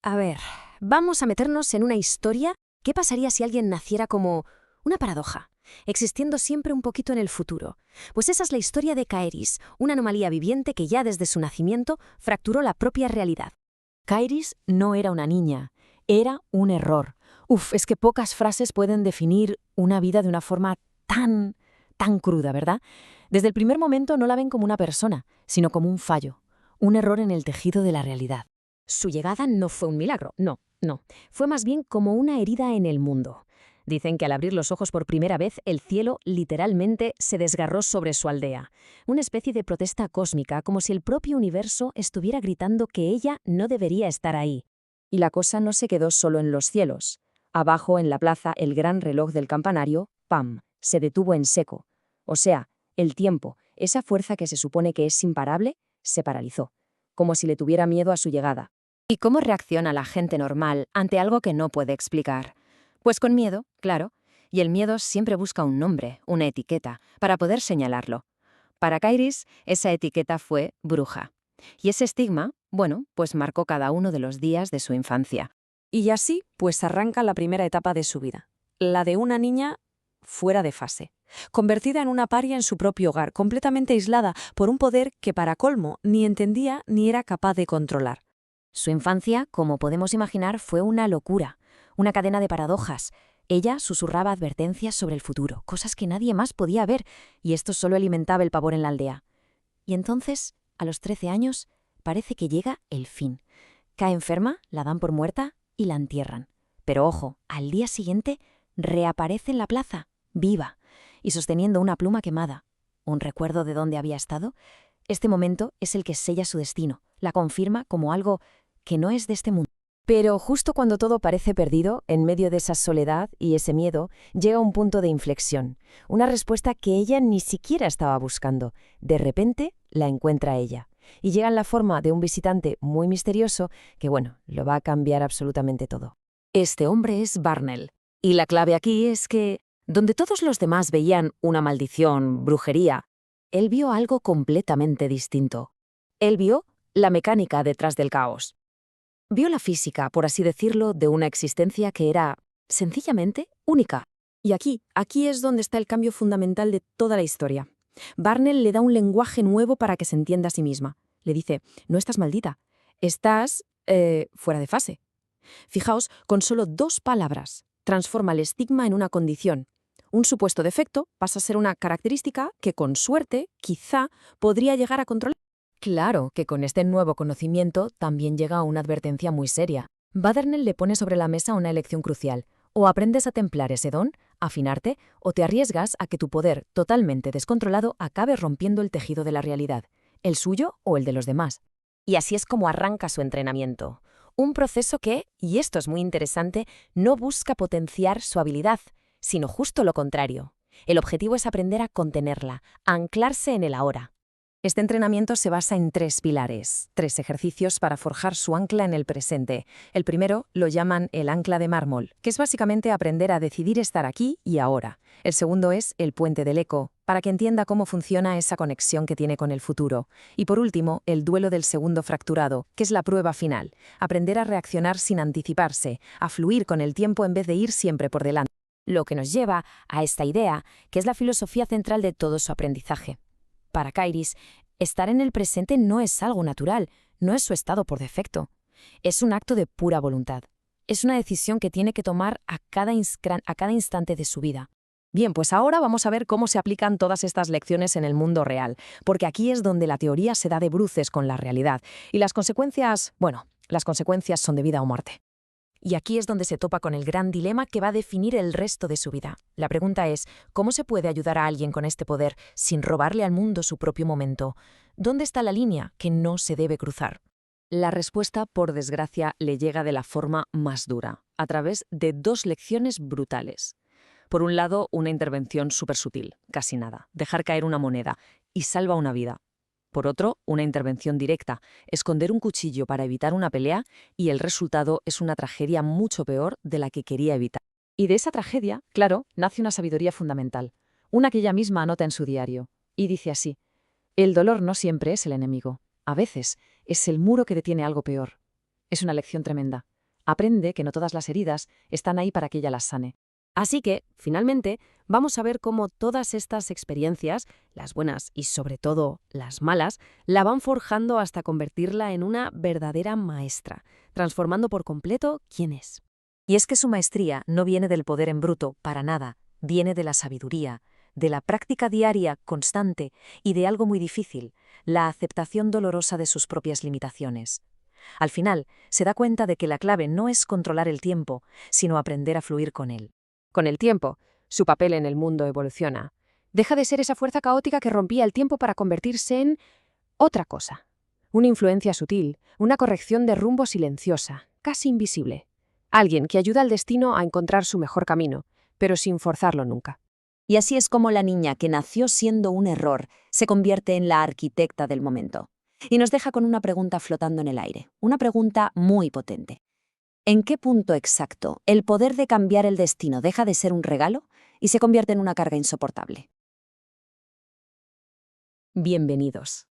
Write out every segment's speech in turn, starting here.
A ver, vamos a meternos en una historia. ¿Qué pasaría si alguien naciera como una paradoja, existiendo siempre un poquito en el futuro? Pues esa es la historia de Kaeris, una anomalía viviente que ya desde su nacimiento fracturó la propia realidad. Kaeris no era una niña, era un error. Es que pocas frases pueden definir una vida de una forma tan cruda, ¿verdad? Desde el primer momento no la ven como una persona, sino como un fallo, un error en el tejido de la realidad. Su llegada no fue un milagro, no. Fue más bien como una herida en el mundo. Dicen que al abrir los ojos por primera vez, el cielo literalmente se desgarró sobre su aldea. Una especie de protesta cósmica, como si el propio universo estuviera gritando que ella no debería estar ahí. Y la cosa no se quedó solo en los cielos. Abajo, en la plaza, el gran reloj del campanario, ¡pam!, se detuvo en seco. O sea, el tiempo, esa fuerza que se supone que es imparable, se paralizó, como si le tuviera miedo a su llegada. ¿Y cómo reacciona la gente normal ante algo que no puede explicar? Pues con miedo, claro. Y el miedo siempre busca un nombre, una etiqueta, para poder señalarlo. Para Kaeris, esa etiqueta fue bruja. Y ese estigma, pues marcó cada uno de los días de su infancia. Y así, pues arranca la primera etapa de su vida, la de una niña fuera de fase, convertida en una paria en su propio hogar, completamente aislada por un poder que para colmo ni entendía ni era capaz de controlar. Su infancia, como podemos imaginar, fue una locura, una cadena de paradojas. Ella susurraba advertencias sobre el futuro, cosas que nadie más podía ver, y esto solo alimentaba el pavor en la aldea. Y entonces, a los 13 años, parece que llega el fin. Cae enferma, la dan por muerta y la entierran. Pero ojo, al día siguiente reaparece en la plaza, viva, y sosteniendo una pluma quemada. ¿Un recuerdo de dónde había estado? Este momento es el que sella su destino, la confirma como algo que no es de este mundo. Pero justo cuando todo parece perdido, en medio de esa soledad y ese miedo, llega un punto de inflexión, una respuesta que ella ni siquiera estaba buscando. De repente, la encuentra ella. Y llega en la forma de un visitante muy misterioso que, lo va a cambiar absolutamente todo. Este hombre es Barnell. Y la clave aquí es que, donde todos los demás veían una maldición, brujería, él vio algo completamente distinto. Él vio la mecánica detrás del caos. Vio la física, por así decirlo, de una existencia que era, sencillamente, única. Y aquí es donde está el cambio fundamental de toda la historia. Barnell le da un lenguaje nuevo para que se entienda a sí misma. Le dice, no estás maldita, estás fuera de fase. Fijaos, con solo 2 palabras, transforma el estigma en una condición. Un supuesto defecto pasa a ser una característica que, con suerte, quizá, podría llegar a controlar. Claro que con este nuevo conocimiento también llega una advertencia muy seria. Barnell le pone sobre la mesa una elección crucial. O aprendes a templar ese don, afinarte, o te arriesgas a que tu poder, totalmente descontrolado, acabe rompiendo el tejido de la realidad, el suyo o el de los demás. Y así es como arranca su entrenamiento. Un proceso que, y esto es muy interesante, no busca potenciar su habilidad, sino justo lo contrario. El objetivo es aprender a contenerla, a anclarse en el ahora. Este entrenamiento se basa en 3 pilares, 3 ejercicios para forjar su ancla en el presente. El primero lo llaman el ancla de mármol, que es básicamente aprender a decidir estar aquí y ahora. El segundo es el puente del eco, para que entienda cómo funciona esa conexión que tiene con el futuro. Y por último, el duelo del segundo fracturado, que es la prueba final, aprender a reaccionar sin anticiparse, a fluir con el tiempo en vez de ir siempre por delante. Lo que nos lleva a esta idea, que es la filosofía central de todo su aprendizaje. Para Kaeris, estar en el presente no es algo natural, no es su estado por defecto. Es un acto de pura voluntad. Es una decisión que tiene que tomar a cada instante de su vida. Bien, pues ahora vamos a ver cómo se aplican todas estas lecciones en el mundo real, porque aquí es donde la teoría se da de bruces con la realidad. Y las consecuencias son de vida o muerte. Y aquí es donde se topa con el gran dilema que va a definir el resto de su vida. La pregunta es, ¿cómo se puede ayudar a alguien con este poder sin robarle al mundo su propio momento? ¿Dónde está la línea que no se debe cruzar? La respuesta, por desgracia, le llega de la forma más dura, a través de 2 lecciones brutales. Por un lado, una intervención súper sutil, casi nada, dejar caer una moneda, y salva una vida. Por otro, una intervención directa, esconder un cuchillo para evitar una pelea, y el resultado es una tragedia mucho peor de la que quería evitar. Y de esa tragedia, claro, nace una sabiduría fundamental, una que ella misma anota en su diario, y dice así: el dolor no siempre es el enemigo, a veces es el muro que detiene algo peor. Es una lección tremenda. Aprende que no todas las heridas están ahí para que ella las sane. Así que, finalmente, vamos a ver cómo todas estas experiencias, las buenas y sobre todo las malas, la van forjando hasta convertirla en una verdadera maestra, transformando por completo quién es. Y es que su maestría no viene del poder en bruto, para nada, viene de la sabiduría, de la práctica diaria, constante, y de algo muy difícil, la aceptación dolorosa de sus propias limitaciones. Al final, se da cuenta de que la clave no es controlar el tiempo, sino aprender a fluir con él. Con el tiempo, su papel en el mundo evoluciona. Deja de ser esa fuerza caótica que rompía el tiempo para convertirse en otra cosa. Una influencia sutil, una corrección de rumbo silenciosa, casi invisible. Alguien que ayuda al destino a encontrar su mejor camino, pero sin forzarlo nunca. Y así es como la niña que nació siendo un error se convierte en la arquitecta del momento. Y nos deja con una pregunta flotando en el aire, una pregunta muy potente. ¿En qué punto exacto el poder de cambiar el destino deja de ser un regalo y se convierte en una carga insoportable? Bienvenidos.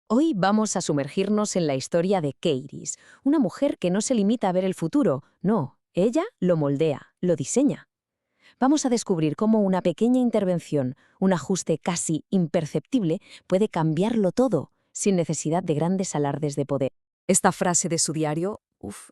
Hoy vamos a sumergirnos en la historia de Kairis, una mujer que no se limita a ver el futuro, no, ella lo moldea, lo diseña. Vamos a descubrir cómo una pequeña intervención, un ajuste casi imperceptible, puede cambiarlo todo, sin necesidad de grandes alardes de poder. Esta frase de su diario,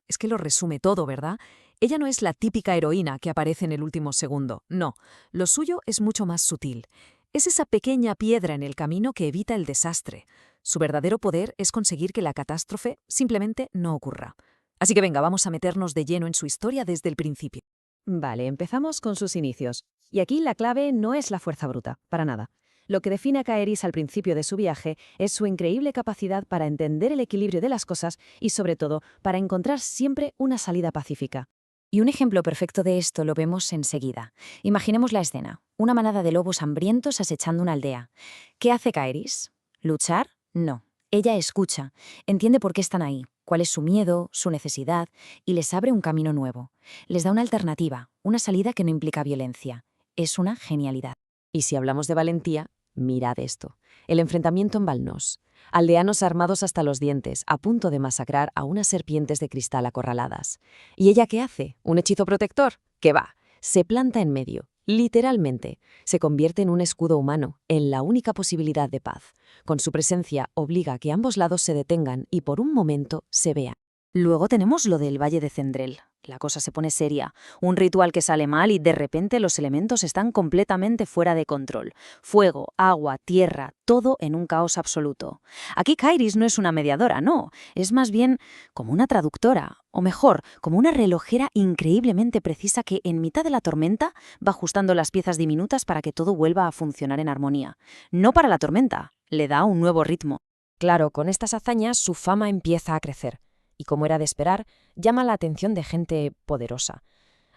es que lo resume todo, ¿verdad? Ella no es la típica heroína que aparece en el último segundo, no, lo suyo es mucho más sutil. Es esa pequeña piedra en el camino que evita el desastre. Su verdadero poder es conseguir que la catástrofe simplemente no ocurra. Así que venga, vamos a meternos de lleno en su historia desde el principio. Vale, empezamos con sus inicios. Y aquí la clave no es la fuerza bruta, para nada. Lo que define a Kairis al principio de su viaje es su increíble capacidad para entender el equilibrio de las cosas y, sobre todo, para encontrar siempre una salida pacífica. Y un ejemplo perfecto de esto lo vemos enseguida. Imaginemos la escena. Una manada de lobos hambrientos acechando una aldea. ¿Qué hace Kairis? ¿Luchar? No. Ella escucha, entiende por qué están ahí, cuál es su miedo, su necesidad, y les abre un camino nuevo. Les da una alternativa, una salida que no implica violencia. Es una genialidad. Y si hablamos de valentía, mirad esto. El enfrentamiento en Balnos. Aldeanos armados hasta los dientes, a punto de masacrar a unas serpientes de cristal acorraladas. ¿Y ella qué hace? ¿Un hechizo protector? ¿Qué va? Se planta en medio. Literalmente, se convierte en un escudo humano, en la única posibilidad de paz. Con su presencia obliga a que ambos lados se detengan y por un momento se vean. Luego tenemos lo del Valle de Cendrel. La cosa se pone seria. Un ritual que sale mal y de repente los elementos están completamente fuera de control. Fuego, agua, tierra, todo en un caos absoluto. Aquí Kairis no es una mediadora, no. Es más bien como una traductora. O mejor, como una relojera increíblemente precisa que en mitad de la tormenta va ajustando las piezas diminutas para que todo vuelva a funcionar en armonía. No para la tormenta, le da un nuevo ritmo. Claro, con estas hazañas su fama empieza a crecer. Y como era de esperar, llama la atención de gente poderosa.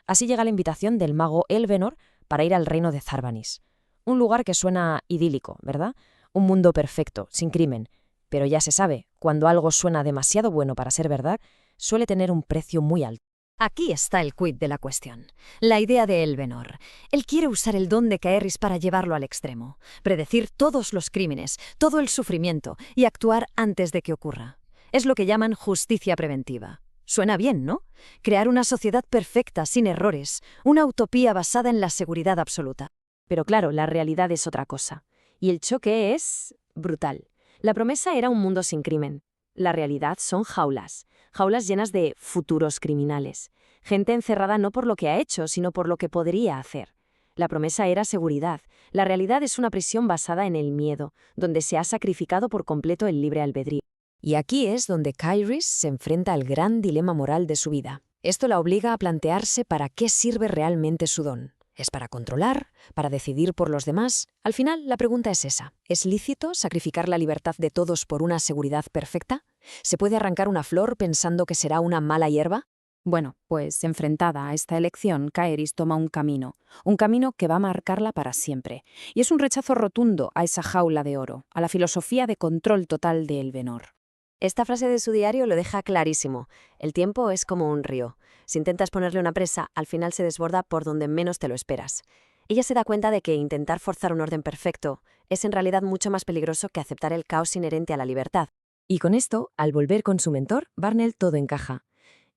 Así llega la invitación del mago Elvenor para ir al reino de Zarbanis. Un lugar que suena idílico, ¿verdad? Un mundo perfecto, sin crimen. Pero ya se sabe, cuando algo suena demasiado bueno para ser verdad, suele tener un precio muy alto. Aquí está el quid de la cuestión. La idea de Elvenor. Él quiere usar el don de Kairis para llevarlo al extremo. Predecir todos los crímenes, todo el sufrimiento y actuar antes de que ocurra. Es lo que llaman justicia preventiva. Suena bien, ¿no? Crear una sociedad perfecta, sin errores, una utopía basada en la seguridad absoluta. Pero claro, la realidad es otra cosa. Y el choque es brutal. La promesa era un mundo sin crimen. La realidad son jaulas. Jaulas llenas de futuros criminales. Gente encerrada no por lo que ha hecho, sino por lo que podría hacer. La promesa era seguridad. La realidad es una prisión basada en el miedo, donde se ha sacrificado por completo el libre albedrío. Y aquí es donde Kairis se enfrenta al gran dilema moral de su vida. Esto la obliga a plantearse para qué sirve realmente su don. ¿Es para controlar? ¿Para decidir por los demás? Al final, la pregunta es esa. ¿Es lícito sacrificar la libertad de todos por una seguridad perfecta? ¿Se puede arrancar una flor pensando que será una mala hierba? Bueno, pues enfrentada a esta elección, Kairis toma un camino que va a marcarla para siempre. Y es un rechazo rotundo a esa jaula de oro, a la filosofía de control total de Elvenor. Esta frase de su diario lo deja clarísimo. El tiempo es como un río. Si intentas ponerle una presa, al final se desborda por donde menos te lo esperas. Ella se da cuenta de que intentar forzar un orden perfecto es en realidad mucho más peligroso que aceptar el caos inherente a la libertad. Y con esto, al volver con su mentor, Barnell todo encaja.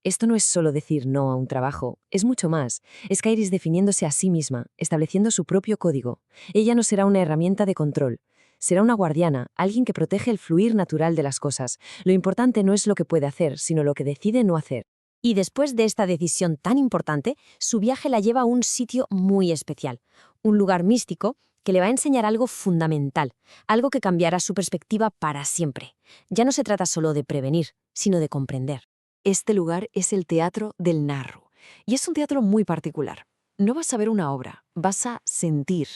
Esto no es solo decir no a un trabajo, es mucho más. Es Kairis definiéndose a sí misma, estableciendo su propio código. Ella no será una herramienta de control. Será una guardiana, alguien que protege el fluir natural de las cosas. Lo importante no es lo que puede hacer, sino lo que decide no hacer. Y después de esta decisión tan importante, su viaje la lleva a un sitio muy especial, un lugar místico que le va a enseñar algo fundamental, algo que cambiará su perspectiva para siempre. Ya no se trata solo de prevenir, sino de comprender. Este lugar es el Teatro del Narru, y es un teatro muy particular. No vas a ver una obra, vas a sentir,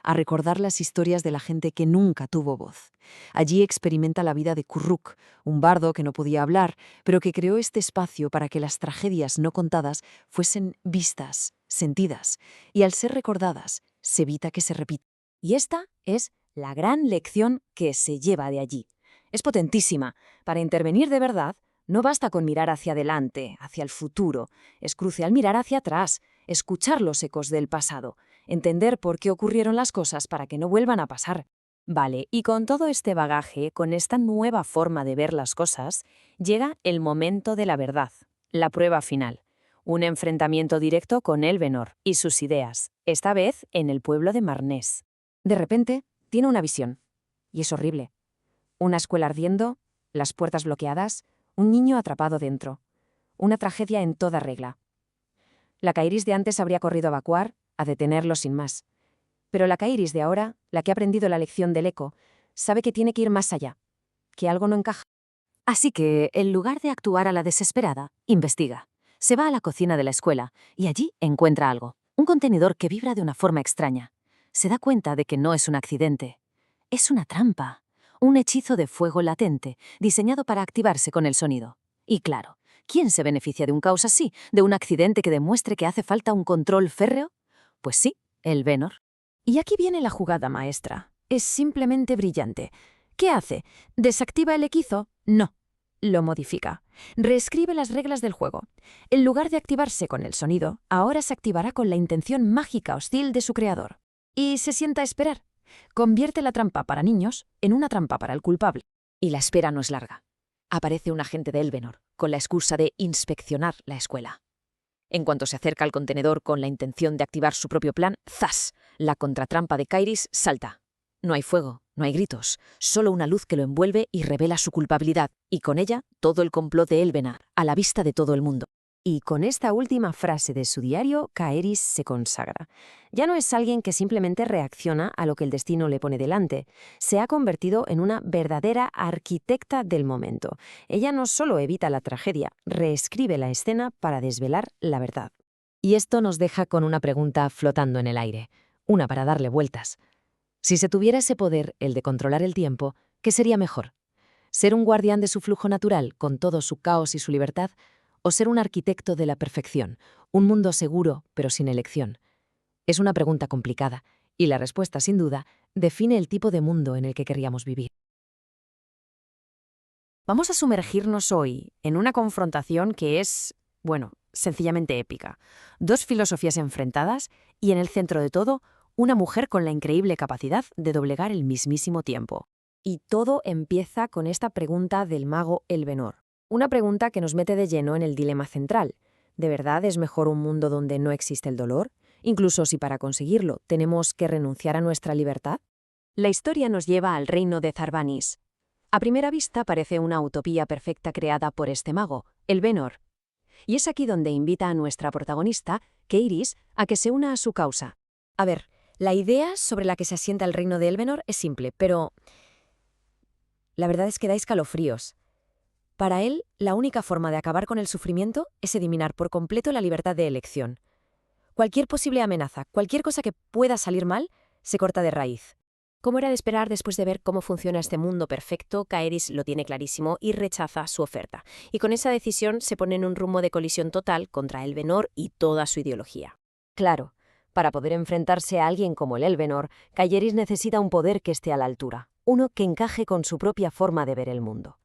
a recordar las historias de la gente que nunca tuvo voz. Allí experimenta la vida de Kurruk, un bardo que no podía hablar, pero que creó este espacio para que las tragedias no contadas fuesen vistas, sentidas, y al ser recordadas, se evita que se repitan. Y esta es la gran lección que se lleva de allí. Es potentísima. Para intervenir de verdad, no basta con mirar hacia adelante, hacia el futuro. Es crucial mirar hacia atrás, escuchar los ecos del pasado, entender por qué ocurrieron las cosas para que no vuelvan a pasar. Vale, y con todo este bagaje, con esta nueva forma de ver las cosas, llega el momento de la verdad, la prueba final. Un enfrentamiento directo con Elvenor y sus ideas, esta vez en el pueblo de Marnés. De repente, tiene una visión. Y es horrible. Una escuela ardiendo, las puertas bloqueadas, un niño atrapado dentro. Una tragedia en toda regla. La Kairis de antes habría corrido a evacuar, a detenerlo sin más. Pero la Kairis de ahora, la que ha aprendido la lección del eco, sabe que tiene que ir más allá, que algo no encaja. Así que, en lugar de actuar a la desesperada, investiga. Se va a la cocina de la escuela y allí encuentra algo. Un contenedor que vibra de una forma extraña. Se da cuenta de que no es un accidente. Es una trampa. Un hechizo de fuego latente, diseñado para activarse con el sonido. Y claro, ¿quién se beneficia de un caos así? ¿De un accidente que demuestre que hace falta un control férreo? Pues sí, Elvenor. Y aquí viene la jugada maestra. Es simplemente brillante. ¿Qué hace? ¿Desactiva el hechizo? No. Lo modifica. Reescribe las reglas del juego. En lugar de activarse con el sonido, ahora se activará con la intención mágica hostil de su creador. Y se sienta a esperar. Convierte la trampa para niños en una trampa para el culpable. Y la espera no es larga. Aparece un agente de Elvenor, con la excusa de inspeccionar la escuela. En cuanto se acerca al contenedor con la intención de activar su propio plan, ¡zas! La contratrampa de Kairis salta. No hay fuego, no hay gritos, solo una luz que lo envuelve y revela su culpabilidad, y con ella todo el complot de Elvenar, a la vista de todo el mundo. Y con esta última frase de su diario, Kairis se consagra. Ya no es alguien que simplemente reacciona a lo que el destino le pone delante. Se ha convertido en una verdadera arquitecta del momento. Ella no solo evita la tragedia, reescribe la escena para desvelar la verdad. Y esto nos deja con una pregunta flotando en el aire, una para darle vueltas. Si se tuviera ese poder, el de controlar el tiempo, ¿qué sería mejor? ¿Ser un guardián de su flujo natural, con todo su caos y su libertad? ¿O ser un arquitecto de la perfección, un mundo seguro, pero sin elección? Es una pregunta complicada, y la respuesta, sin duda, define el tipo de mundo en el que querríamos vivir. Vamos a sumergirnos hoy en una confrontación que es, sencillamente épica. Dos filosofías enfrentadas y, en el centro de todo, una mujer con la increíble capacidad de doblegar el mismísimo tiempo. Y todo empieza con esta pregunta del mago Elvenor. Una pregunta que nos mete de lleno en el dilema central. ¿De verdad es mejor un mundo donde no existe el dolor? Incluso si para conseguirlo tenemos que renunciar a nuestra libertad. La historia nos lleva al reino de Zarbanis. A primera vista parece una utopía perfecta creada por este mago, Elvenor. Y es aquí donde invita a nuestra protagonista, Kairis, a que se una a su causa. A ver, la idea sobre la que se asienta el reino de Elvenor es simple, pero la verdad es que da escalofríos. Para él, la única forma de acabar con el sufrimiento es eliminar por completo la libertad de elección. Cualquier posible amenaza, cualquier cosa que pueda salir mal, se corta de raíz. Como era de esperar después de ver cómo funciona este mundo perfecto, Kairis lo tiene clarísimo y rechaza su oferta. Y con esa decisión se pone en un rumbo de colisión total contra Elvenor y toda su ideología. Claro, para poder enfrentarse a alguien como el Elvenor, Kairis necesita un poder que esté a la altura, uno que encaje con su propia forma de ver el mundo.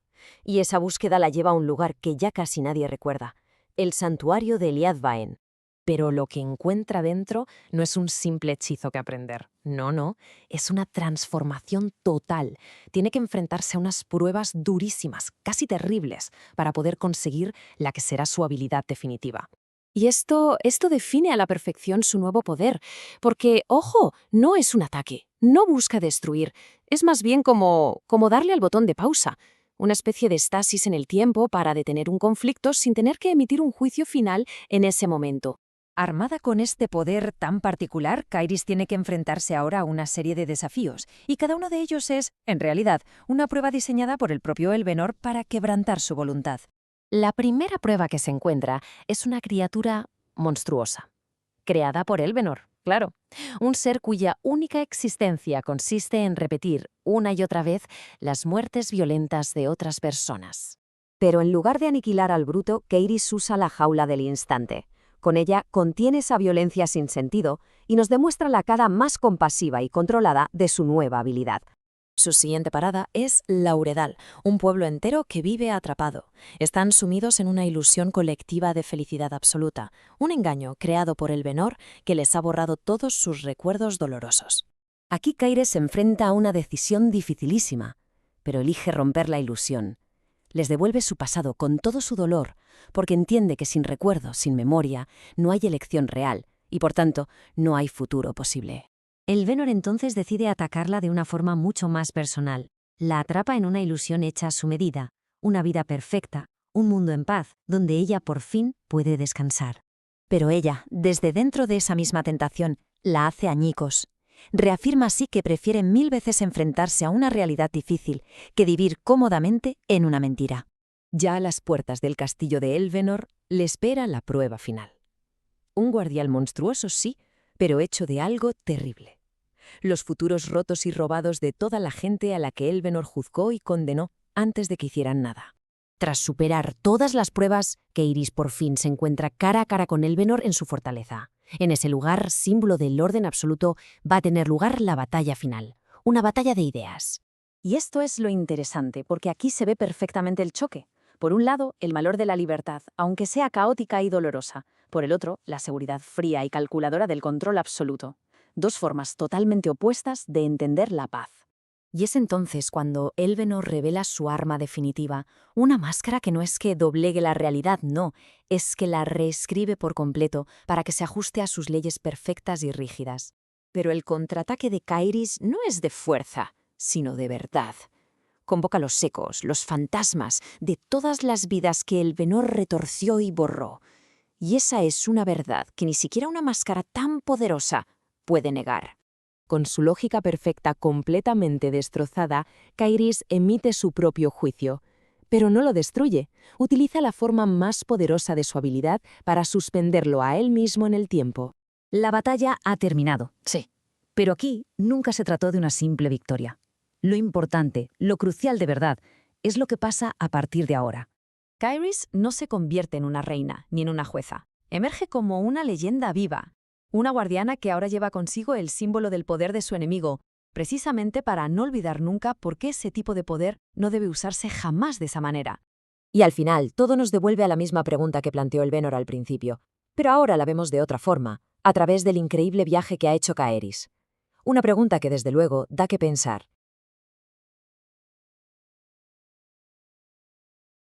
Y esa búsqueda la lleva a un lugar que ya casi nadie recuerda, el santuario de Eliad Vaen. Pero lo que encuentra dentro no es un simple hechizo que aprender. No, no, es una transformación total. Tiene que enfrentarse a unas pruebas durísimas, casi terribles, para poder conseguir la que será su habilidad definitiva. Y esto define a la perfección su nuevo poder, porque, ojo, no es un ataque, no busca destruir, es más bien como darle al botón de pausa, una especie de estasis en el tiempo para detener un conflicto sin tener que emitir un juicio final en ese momento. Armada con este poder tan particular, Kairis tiene que enfrentarse ahora a una serie de desafíos, y cada uno de ellos es, en realidad, una prueba diseñada por el propio Elvenor para quebrantar su voluntad. La primera prueba que se encuentra es una criatura monstruosa, creada por Elvenor, claro. Un ser cuya única existencia consiste en repetir una y otra vez las muertes violentas de otras personas. Pero en lugar de aniquilar al bruto, Kairis usa la jaula del instante. Con ella contiene esa violencia sin sentido y nos demuestra la cara más compasiva y controlada de su nueva habilidad. Su siguiente parada es Lauredal, un pueblo entero que vive atrapado. Están sumidos en una ilusión colectiva de felicidad absoluta, un engaño creado por Elvenor que les ha borrado todos sus recuerdos dolorosos. Aquí Kairis se enfrenta a una decisión dificilísima, pero elige romper la ilusión. Les devuelve su pasado con todo su dolor, porque entiende que sin recuerdo, sin memoria, no hay elección real y, por tanto, no hay futuro posible. Elvenor entonces decide atacarla de una forma mucho más personal. La atrapa en una ilusión hecha a su medida, una vida perfecta, un mundo en paz, donde ella por fin puede descansar. Pero ella, desde dentro de esa misma tentación, la hace añicos. Reafirma así que prefiere 1000 veces enfrentarse a una realidad difícil que vivir cómodamente en una mentira. Ya a las puertas del castillo de Elvenor le espera la prueba final. Un guardián monstruoso, sí, pero hecho de algo terrible. Los futuros rotos y robados de toda la gente a la que Elvenor juzgó y condenó antes de que hicieran nada. Tras superar todas las pruebas, Kairis por fin se encuentra cara a cara con Elvenor en su fortaleza. En ese lugar, símbolo del orden absoluto, va a tener lugar la batalla final, una batalla de ideas. Y esto es lo interesante, porque aquí se ve perfectamente el choque. Por un lado, el valor de la libertad, aunque sea caótica y dolorosa. Por el otro, la seguridad fría y calculadora del control absoluto. Dos formas totalmente opuestas de entender la paz. Y es entonces cuando Elvenor revela su arma definitiva, una máscara que no es que doblegue la realidad, no, es que la reescribe por completo para que se ajuste a sus leyes perfectas y rígidas. Pero el contraataque de Kairis no es de fuerza, sino de verdad. Convoca los ecos, los fantasmas de todas las vidas que Elvenor retorció y borró. Y esa es una verdad que ni siquiera una máscara tan poderosa puede negar. Con su lógica perfecta completamente destrozada, Kairis emite su propio juicio. Pero no lo destruye. Utiliza la forma más poderosa de su habilidad para suspenderlo a él mismo en el tiempo. La batalla ha terminado. Sí. Pero aquí nunca se trató de una simple victoria. Lo importante, lo crucial de verdad, es lo que pasa a partir de ahora. Kairis no se convierte en una reina ni en una jueza. Emerge como una leyenda viva. Una guardiana que ahora lleva consigo el símbolo del poder de su enemigo, precisamente para no olvidar nunca por qué ese tipo de poder no debe usarse jamás de esa manera. Y al final, todo nos devuelve a la misma pregunta que planteó Elvenor al principio, pero ahora la vemos de otra forma, a través del increíble viaje que ha hecho Kairis. Una pregunta que desde luego da que pensar.